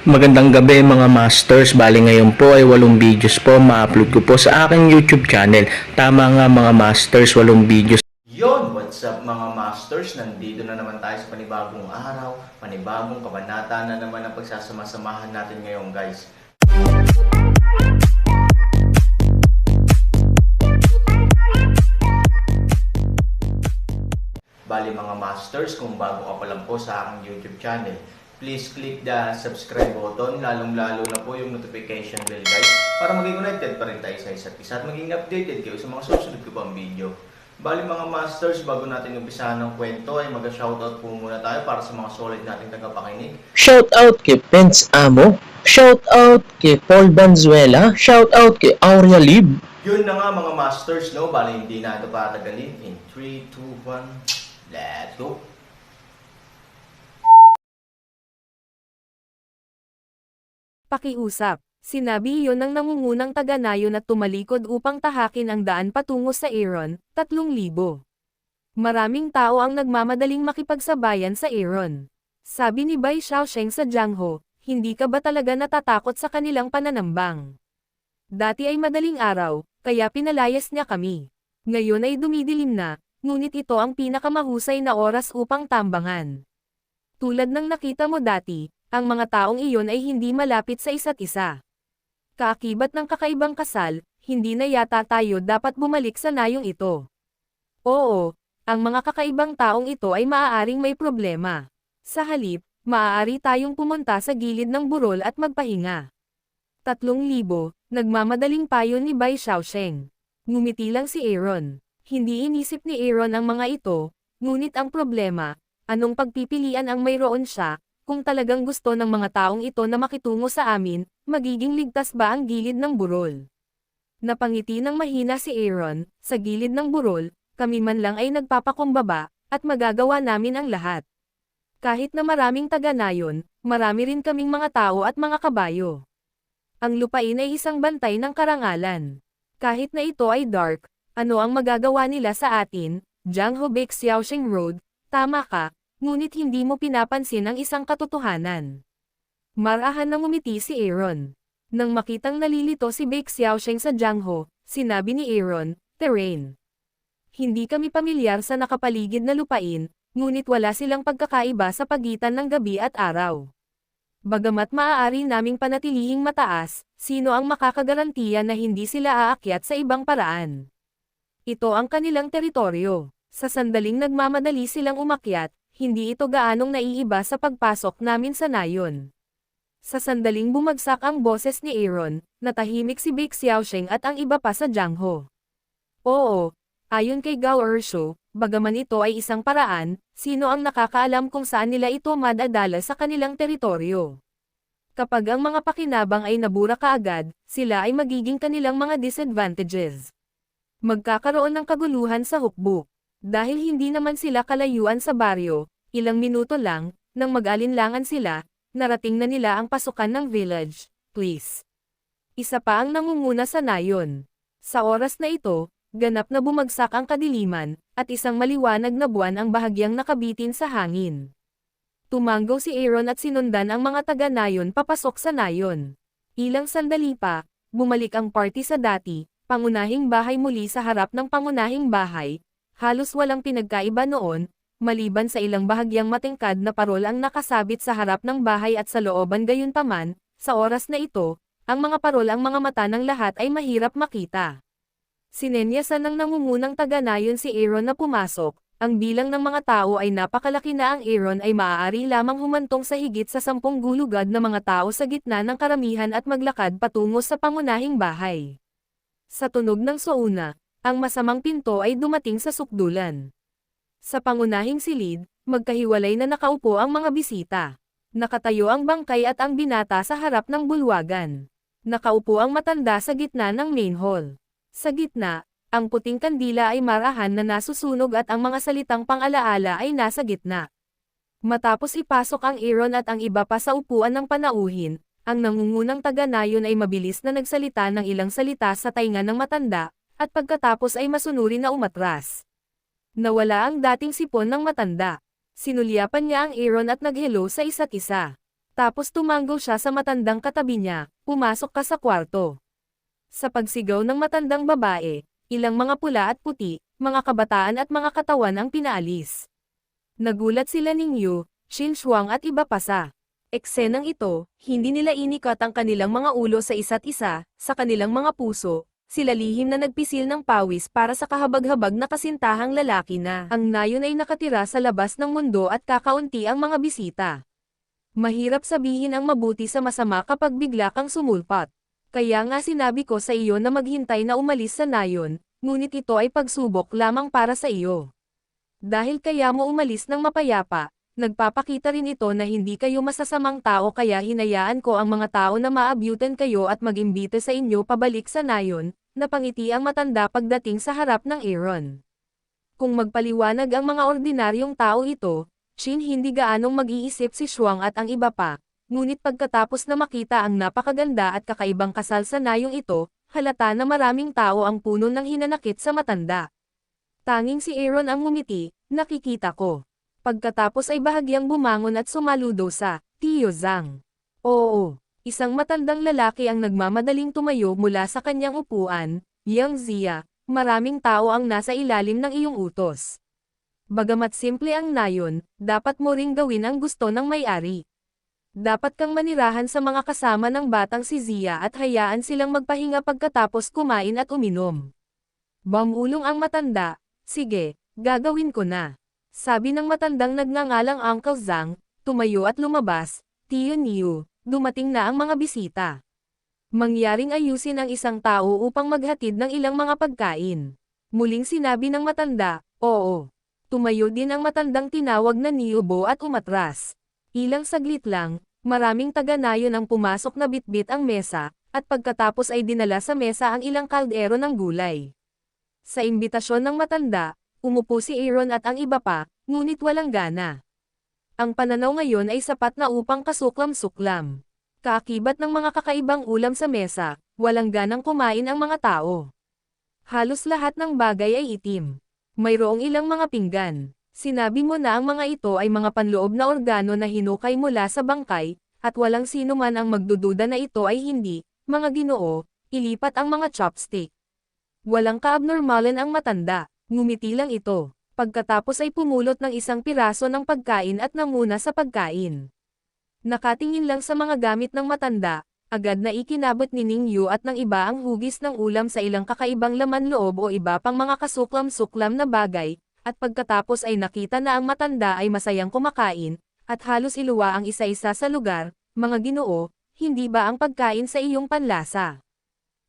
Magandang gabi mga masters, bali ngayon po ay 8 videos po ma-upload ko po sa aking YouTube channel. Tama nga mga masters, 8 videos. Yon, what's up mga masters? Nandito na naman tayo sa panibagong araw, panibagong kabanata na naman ang pagsasama-samahan natin ngayon guys. Bali mga masters, kung bago ka pa lang po sa aking YouTube channel, please click the subscribe button, lalong-lalo na po yung notification bell guys, para maging connected pa rin tayo sa isa't isa at maging updated kayo sa mga susunod ko pang video. Bali mga masters, bago natin umpisahan ng kwento ay mag-shoutout po muna tayo para sa mga solid nating tagapakinig. Shoutout kay Pence Amo, shoutout kay Paul Banzuela, shoutout kay Aurea Lib. Yun na nga mga masters, no? Bali hindi na ito patagalin. In 3, 2, 1, let's go! Pakiusap. Sinabi iyon ng nangungunang taga-nayon at tumalikod upang tahakin ang daan patungo sa Aaron, 3,000. Maraming tao ang nagmamadaling makipagsabayan sa Aaron. Sabi ni Bai Xiaosheng sa Jiang Ho, hindi ka ba talaga natatakot sa kanilang pananambang? Dati ay madaling araw, kaya pinalayas niya kami. Ngayon ay dumidilim na, ngunit ito ang pinakamahusay na oras upang tambangan. Tulad ng nakita mo dati, ang mga taong iyon ay hindi malapit sa isa't isa. Kaakibat ng kakaibang kasal, hindi na yata tayo dapat bumalik sa nayong ito. Oo, ang mga kakaibang taong ito ay maaaring may problema. Sa halip, maaari tayong pumunta sa gilid ng burol at magpahinga. 3,000, nagmamadaling payo ni Bai Xiaosheng. Ngumiti lang si Aaron. Hindi inisip ni Aaron ang mga ito, ngunit ang problema, anong pagpipilian ang mayroon siya? Kung talagang gusto ng mga taong ito na makitungo sa amin, magiging ligtas ba ang gilid ng burol? Napangiti ng mahina si Aaron, sa gilid ng burol, kami man lang ay nagpapakumbaba, at magagawa namin ang lahat. Kahit na maraming taga-nayon, marami rin kaming mga tao at mga kabayo. Ang lupain ay isang bantay ng karangalan. Kahit na ito ay dark, ano ang magagawa nila sa atin? Jiang Ho Baek Xiaosheng Road, tama ka. Ngunit hindi mo pinapansin ang isang katotohanan. Marahan na ngumiti si Aaron. Nang makitang nalilito si Baek Xiaosheng sa Jiang Ho, sinabi ni Aaron, terrain. Hindi kami pamilyar sa nakapaligid na lupain, ngunit wala silang pagkakaiba sa pagitan ng gabi at araw. Bagamat maaari naming panatilihing mataas, sino ang makakagarantiya na hindi sila aakyat sa ibang paraan? Ito ang kanilang teritoryo. Sa sandaling nagmamadali silang umakyat, hindi ito gaanong naiiba sa pagpasok namin sa nayon. Sa sandaling bumagsak ang boses ni Aaron, natahimik si Baek Xiaosheng at ang iba pa sa Jiang Ho. Oo, ayon kay Gao Ersho, bagaman ito ay isang paraan, sino ang nakakaalam kung saan nila ito madadala sa kanilang teritoryo. Kapag ang mga pakinabang ay nabura kaagad, sila ay magiging kanilang mga disadvantages. Magkakaroon ng kaguluhan sa hukbo. Dahil hindi naman sila kalayuan sa baryo, ilang minuto lang, nang mag-alinlangan sila, narating na nila ang pasukan ng village, please. Isa pa ang nangunguna sa nayon. Sa oras na ito, ganap na bumagsak ang kadiliman, at isang maliwanag na buwan ang bahagyang nakabitin sa hangin. Tumanggaw si Aaron at sinundan ang mga taga-nayon papasok sa nayon. Ilang sandali pa, bumalik ang party sa dati, pangunahing bahay muli sa harap ng pangunahing bahay. Halos walang pinagkaiba noon, maliban sa ilang bahagyang matingkad na parol ang nakasabit sa harap ng bahay at sa looban gayunpaman, sa oras na ito, ang mga parol ang mga mata ng lahat ay mahirap makita. Sinenyasan ng nangungunang taga-nayon si Aaron na pumasok, ang bilang ng mga tao ay napakalaki na ang Aaron ay maaari lamang humantong sa higit sa 10 gulugad na mga tao sa gitna ng karamihan at maglakad patungo sa pangunahing bahay. Sa tunog ng souna, ang masamang pinto ay dumating sa sukdulan. Sa pangunahing silid, magkahiwalay na nakaupo ang mga bisita. Nakatayo ang bangkay at ang binata sa harap ng bulwagan. Nakaupo ang matanda sa gitna ng main hall. Sa gitna, ang puting kandila ay marahan na nasusunog at ang mga salitang pang-alaala ay nasa gitna. Matapos ipasok ang Aaron at ang iba pa sa upuan ng panauhin, ang nangungunang taga-nayon ay mabilis na nagsalita ng ilang salita sa tainga ng matanda, at pagkatapos ay masunuri na umatras. Nawala ang dating sipon ng matanda. Sinulyapan niya ang Aaron at nag-hello sa isa't isa. Tapos tumango siya sa matandang katabi niya, pumasok ka sa kwarto. Sa pagsigaw ng matandang babae, ilang mga pula at puti, mga kabataan at mga katawan ang pinaalis. Nagulat sila Ning Yu, Shin Shuang at iba pa sa eksenang ito, hindi nila inikat ang kanilang mga ulo sa isa't isa, sa kanilang mga puso, sila lihim na nagpisil ng pawis para sa kahabag-habag na kasintahang lalaki na ang nayon ay nakatira sa labas ng mundo at kakaunti ang mga bisita. Mahirap sabihin ang mabuti sa masama kapag bigla kang sumulpat. Kaya nga sinabi ko sa iyo na maghintay na umalis sa nayon, ngunit ito ay pagsubok lamang para sa iyo. Dahil kaya mo umalis ng mapayapa, nagpapakita rin ito na hindi kayo masasamang tao kaya hinayaan ko ang mga tao na maabyutan kayo at mag-imbita sa inyo pabalik sa nayon, napangiti ang matanda pagdating sa harap ng Aaron. Kung magpaliwanag ang mga ordinaryong tao ito, Shin hindi gaanong mag-iisip si Shuang at ang iba pa, ngunit pagkatapos na makita ang napakaganda at kakaibang kasal sa nayong ito, halata na maraming tao ang puno ng hinanakit sa matanda. Tanging si Aaron ang ngumiti, nakikita ko. Pagkatapos ay bahagyang bumangon at sumaludo sa Tiyo Zhang. Oo, isang matandang lalaki ang nagmamadaling tumayo mula sa kanyang upuan, Yang Zia, maraming tao ang nasa ilalim ng iyong utos. Bagamat simple ang nayon, dapat mo ring gawin ang gusto ng may-ari. Dapat kang manirahan sa mga kasama ng batang si Zia at hayaan silang magpahinga pagkatapos kumain at uminom. Bamulong ang matanda, sige, gagawin ko na. Sabi ng matandang nagngangalang Uncle Zhang, tumayo at lumabas, Tiyo Niu, dumating na ang mga bisita. Mangyaring ayusin ang isang tao upang maghatid ng ilang mga pagkain. Muling sinabi ng matanda, oo. Tumayo din ang matandang tinawag na Niubo at umatras. Ilang saglit lang, maraming taga-nayon ang pumasok na bitbit ang mesa, at pagkatapos ay dinala sa mesa ang ilang kaldero ng gulay. Sa imbitasyon ng matanda, umupo si Aaron at ang iba pa, ngunit walang gana. Ang pananaw ngayon ay sapat na upang kasuklam-suklam. Kaakibat ng mga kakaibang ulam sa mesa, walang ganang kumain ang mga tao. Halos lahat ng bagay ay itim. Mayroong ilang mga pinggan. Sinabi mo na ang mga ito ay mga panloob na organo na hinukay mula sa bangkay, at walang sino man ang magdududa na ito ay hindi, mga Ginoo, ilipat ang mga chopstick. Walang kaabnormalan ang matanda, ngumiti lang ito. Pagkatapos ay pumulot ng isang piraso ng pagkain at namuna sa pagkain. Nakatingin lang sa mga gamit ng matanda, agad na ikinabot ni Ning Yu at ng iba ang hugis ng ulam sa ilang kakaibang laman loob o iba pang mga kasuklam-suklam na bagay, at pagkatapos ay nakita na ang matanda ay masayang kumakain, at halos iluwa ang isa-isa sa lugar, mga Ginoo, hindi ba ang pagkain sa iyong panlasa?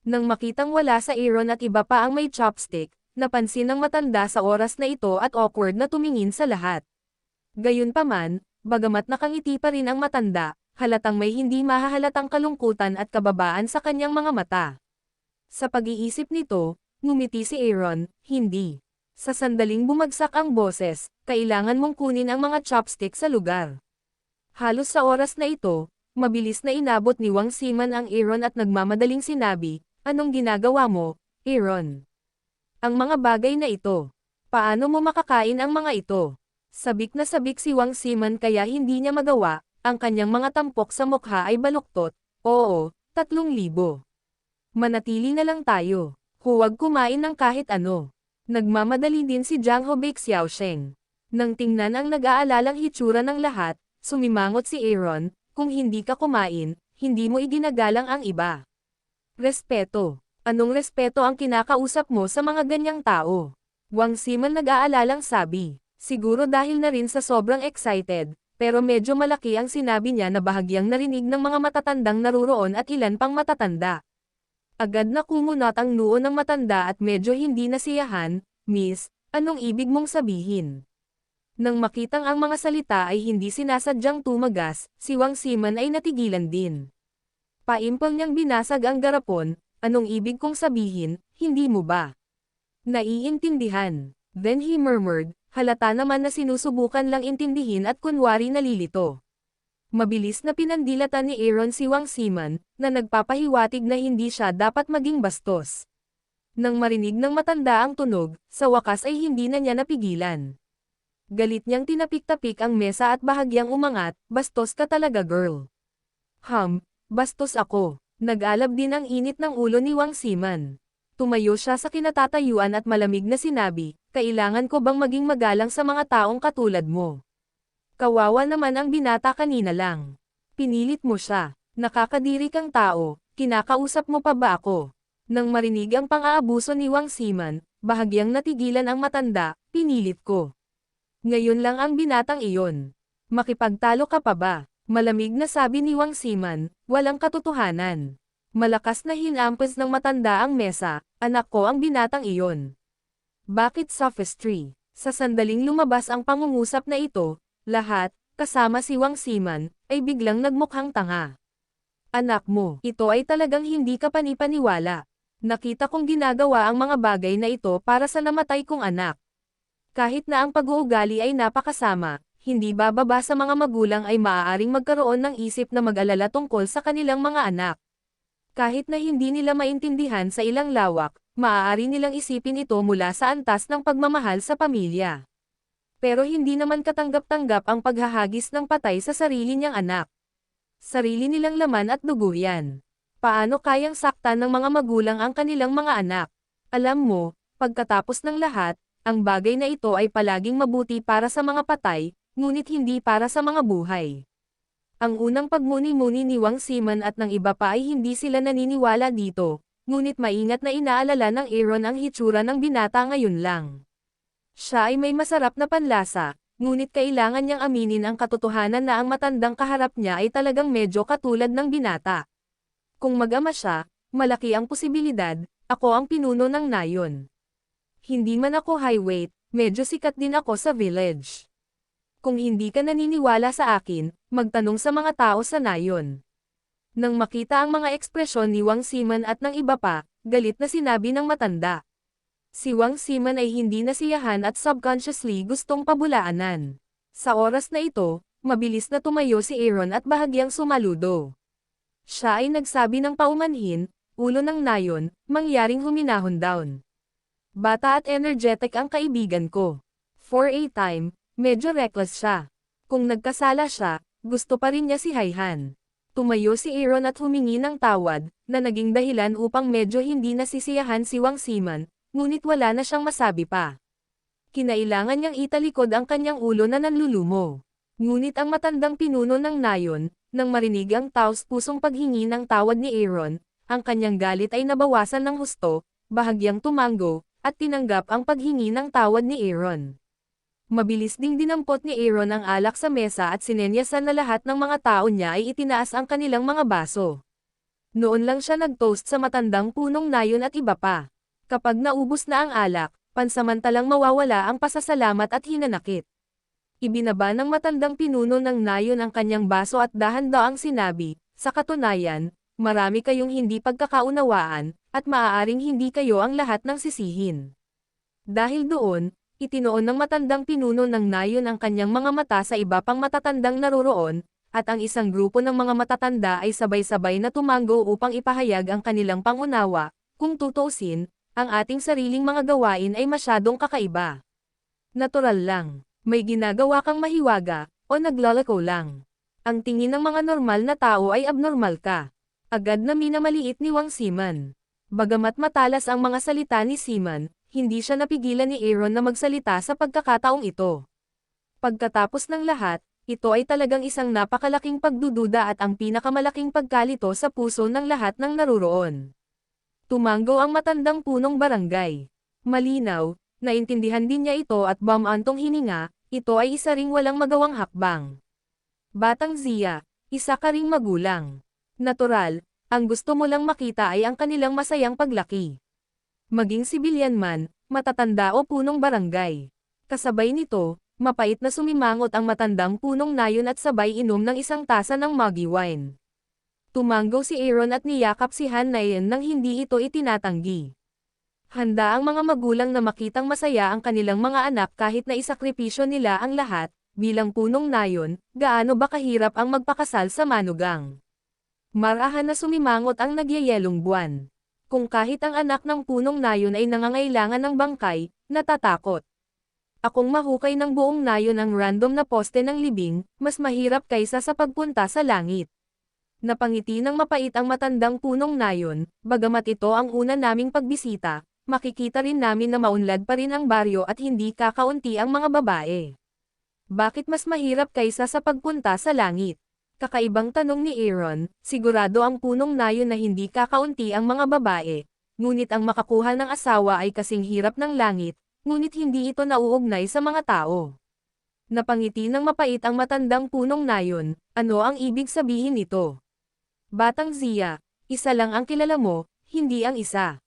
Nang makitang wala sa Aaron at iba pa ang may chopstick, napansin ng matanda sa oras na ito at awkward na tumingin sa lahat. Gayunpaman, bagamat nakangiti pa rin ang matanda, halatang may hindi mahahalatang kalungkutan at kababaan sa kanyang mga mata. Sa pag-iisip nito, ngumiti si Aaron, hindi. Sa sandaling bumagsak ang boses, kailangan mong kunin ang mga chopstick sa lugar. Halos sa oras na ito, mabilis na inabot ni Wang Siman ang Aaron at nagmamadaling sinabi, anong ginagawa mo, Aaron? Ang mga bagay na ito. Paano mo makakain ang mga ito? Sabik na sabik si Wang Siman kaya hindi niya magawa. Ang kanyang mga tampok sa mukha ay baluktot, oo, 3,000. Manatili na lang tayo. Huwag kumain ng kahit ano. Nagmamadali din si Jiang Hobei Xiaosheng. Nang tingnan ang nag-aalalang hitsura ng lahat, sumimangot si Aaron, kung hindi ka kumain, hindi mo iginagalang ang iba. Respeto. Anong respeto ang kinakausap mo sa mga ganyang tao? Wang Siman nag-aalalang sabi, siguro dahil na rin sa sobrang excited, pero medyo malaki ang sinabi niya na bahagyang narinig ng mga matatandang naruroon at ilan pang matatanda. Agad na kumunat ang noo ng matanda at medyo hindi nasiyahan, Miss, anong ibig mong sabihin? Nang makitang ang mga salita ay hindi sinasadyang tumagas, si Wang Siman ay natigilan din. Paimpol niyang binasag ang garapon, anong ibig kong sabihin, hindi mo ba naiintindihan? Then he murmured, halata naman na sinusubukan lang intindihin at kunwari nalilito. Mabilis na pinandilatan ni Aaron si Wang Siman, na nagpapahiwatig na hindi siya dapat maging bastos. Nang marinig ng matanda ang tunog, sa wakas ay hindi na niya napigilan. Galit niyang tinapik-tapik ang mesa at bahagyang umangat, bastos ka talaga girl. Bastos ako. Nag-alab din ang init ng ulo ni Wang Siman. Tumayo siya sa kinatatayuan at malamig na sinabi, kailangan ko bang maging magalang sa mga taong katulad mo? Kawawa naman ang binata kanina lang. Pinilit mo siya. Nakakadiri kang tao, kinakausap mo pa ba ako? Nang marinig ang pang-aabuso ni Wang Siman, bahagyang natigilan ang matanda, pinilit ko. Ngayon lang ang binatang iyon. Makipagtalo ka pa ba? Malamig na sabi ni Wang Siman, walang katotohanan. Malakas na hinampas ng matanda ang mesa, anak ko ang binatang iyon. Bakit sophistry? Sa sandaling lumabas ang pangungusap na ito, lahat, kasama si Wang Siman, ay biglang nagmukhang tanga. Anak mo, ito ay talagang hindi ka panipaniwala. Nakita kong ginagawa ang mga bagay na ito para sa namatay kong anak. Kahit na ang pag-uugali ay napakasama, hindi bababa sa mga magulang ay maaaring magkaroon ng isip na mag-alala tungkol sa kanilang mga anak. Kahit na hindi nila maintindihan sa ilang lawak, maaari nilang isipin ito mula sa antas ng pagmamahal sa pamilya. Pero hindi naman katanggap-tanggap ang paghahagis ng patay sa sarili niyang anak. Sarili nilang laman at dugo yan. Paano kayang saktan ng mga magulang ang kanilang mga anak? Alam mo, pagkatapos ng lahat, ang bagay na ito ay palaging mabuti para sa mga patay, ngunit hindi para sa mga buhay. Ang unang pagmuni-muni ni Wang Siman at ng iba pa ay hindi sila naniniwala dito, ngunit maingat na inaalala ng Aaron ang hitsura ng binata ngayon lang. Siya ay may masarap na panlasa, ngunit kailangan niyang aminin ang katotohanan na ang matandang kaharap niya ay talagang medyo katulad ng binata. Kung mag-ama siya, malaki ang posibilidad, ako ang pinuno ng nayon. Hindi man ako high weight, medyo sikat din ako sa village. Kung hindi ka naniniwala sa akin, magtanong sa mga tao sa nayon. Nang makita ang mga ekspresyon ni Wang Siman at ng iba pa, galit na sinabi ng matanda. Si Wang Siman ay hindi nasiyahan at subconsciously gustong pabulaanan. Sa oras na ito, mabilis na tumayo si Aaron at bahagyang sumaludo. Siya ay nagsabi ng paumanhin, ulo ng nayon, mangyaring huminahon down. Bata at energetic ang kaibigan ko. For a time, medyo reckless siya. Kung nagkasala siya, gusto pa rin niya si Haihan. Tumayo si Aaron at humingi ng tawad, na naging dahilan upang medyo hindi nasisiyahan si Wang Siman, ngunit wala na siyang masabi pa. Kinailangan niyang italikod ang kanyang ulo na nanlulumo. Ngunit ang matandang pinuno ng nayon, nang marinig ang taos-pusong paghingi ng tawad ni Aaron, ang kanyang galit ay nabawasan ng husto, bahagyang tumango, at tinanggap ang paghingi ng tawad ni Aaron. Mabilis ding dinampot ni Aaron ang alak sa mesa at sinenyasan na lahat ng mga tao niya ay itinaas ang kanilang mga baso. Noon lang siya nag-toast sa matandang punong nayon at iba pa. Kapag naubos na ang alak, pansamantalang mawawala ang pasasalamat at hinanakit. Ibinaba ng matandang pinuno ng nayon ang kanyang baso at dahan-daang sinabi, sa katunayan, marami kayong hindi pagkakaunawaan, at maaaring hindi kayo ang lahat ng sisihin. Dahil doon, itinoon ng matandang pinuno ng nayon ang kanyang mga mata sa iba pang matatandang naroroon, at ang isang grupo ng mga matatanda ay sabay-sabay na tumango upang ipahayag ang kanilang pangunawa. Kung tutuusin, ang ating sariling mga gawain ay masyadong kakaiba. Natural lang, may ginagawa kang mahiwaga, o naglalako lang. Ang tingin ng mga normal na tao ay abnormal ka. Agad na minamaliit ni Wang Siman. Bagamat matalas ang mga salita ni Siman, hindi siya napigilan ni Aaron na magsalita sa pagkakataong ito. Pagkatapos ng lahat, ito ay talagang isang napakalaking pagdududa at ang pinakamalaking pagkalito sa puso ng lahat ng naruroon. Tumango ang matandang punong barangay. Malinaw, naintindihan din niya ito at bumantong hininga, ito ay isa ring walang magawang hakbang. Batang Zia, isa ka ring magulang. Natural, ang gusto mo lang makita ay ang kanilang masayang paglaki. Maging sibilyan man, matatanda o punong barangay. Kasabay nito, mapait na sumimangot ang matandang punong nayon at sabay inom ng isang tasa ng muggy wine. Tumango si Aaron at niyakap si Han Nayan nang hindi ito itinatanggi. Handa ang mga magulang na makitang masaya ang kanilang mga anak kahit na isakripisyo nila ang lahat, bilang punong nayon, gaano ba kahirap ang magpakasal sa manugang. Marahan na sumimangot ang nagyayelong buwan. Kung kahit ang anak ng punong nayon ay nangangailangan ng bangkay, natatakot. Akong mahukay ng buong nayon ang random na poste ng libing, mas mahirap kaysa sa pagpunta sa langit. Napangiti ng mapait ang matandang punong nayon, bagamat ito ang una naming pagbisita, makikita rin namin na maunlad pa rin ang baryo at hindi kakaunti ang mga babae. Bakit mas mahirap kaysa sa pagpunta sa langit? Kakaibang tanong ni Aaron, sigurado ang punong nayon na hindi kakaunti ang mga babae, ngunit ang makakuha ng asawa ay kasing hirap ng langit, ngunit hindi ito nauugnay sa mga tao. Napangiti ng mapait ang matandang punong nayon, ano ang ibig sabihin nito? Batang Zia, isa lang ang kilala mo, hindi ang isa.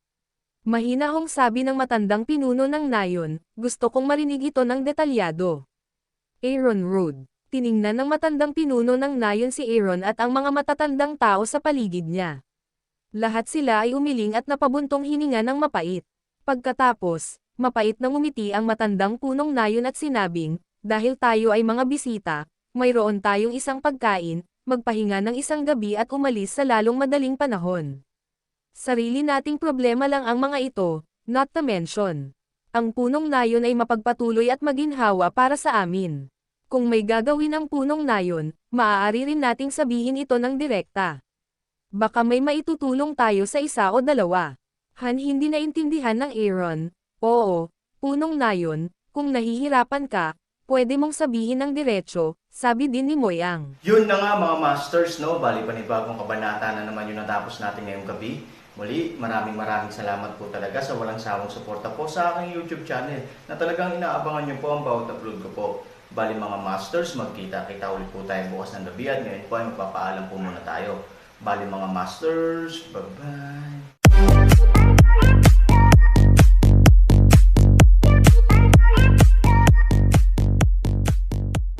Mahinahong sabi ng matandang pinuno ng nayon, gusto kong marinig ito ng detalyado. Aaron Road. Tiningnan ng matandang pinuno ng nayon si Aaron at ang mga matatandang tao sa paligid niya. Lahat sila ay umiling at napabuntong hininga ng mapait. Pagkatapos, mapait na ngumiti ang matandang punong nayon at sinabing, dahil tayo ay mga bisita, mayroon tayong isang pagkain, magpahinga ng isang gabi at umalis sa lalong madaling panahon. Sarili nating problema lang ang mga ito, not to mention. Ang punong nayon ay mapagpatuloy at maginhawa para sa amin. Kung may gagawin ang punong nayon, maaari rin nating sabihin ito ng direkta. Baka may maitutulong tayo sa isa o dalawa. Hindi naintindihan ng Aaron. Oo, punong nayon, kung nahihirapan ka, pwede mong sabihin ng diretso, sabi din ni Moyang. Yun na nga mga masters, no? Bali panibagong kabanata na naman yung natapos natin ngayong gabi. Muli, maraming salamat po talaga sa walang sawang suporta po sa aking YouTube channel na talagang inaabangan nyo po ang bawat upload ko po. Bali mga masters, magkita-kita ulit po tayo bukas ng gabi at ngayon po ay magpapaalam po muna tayo. Bali mga masters, bye-bye!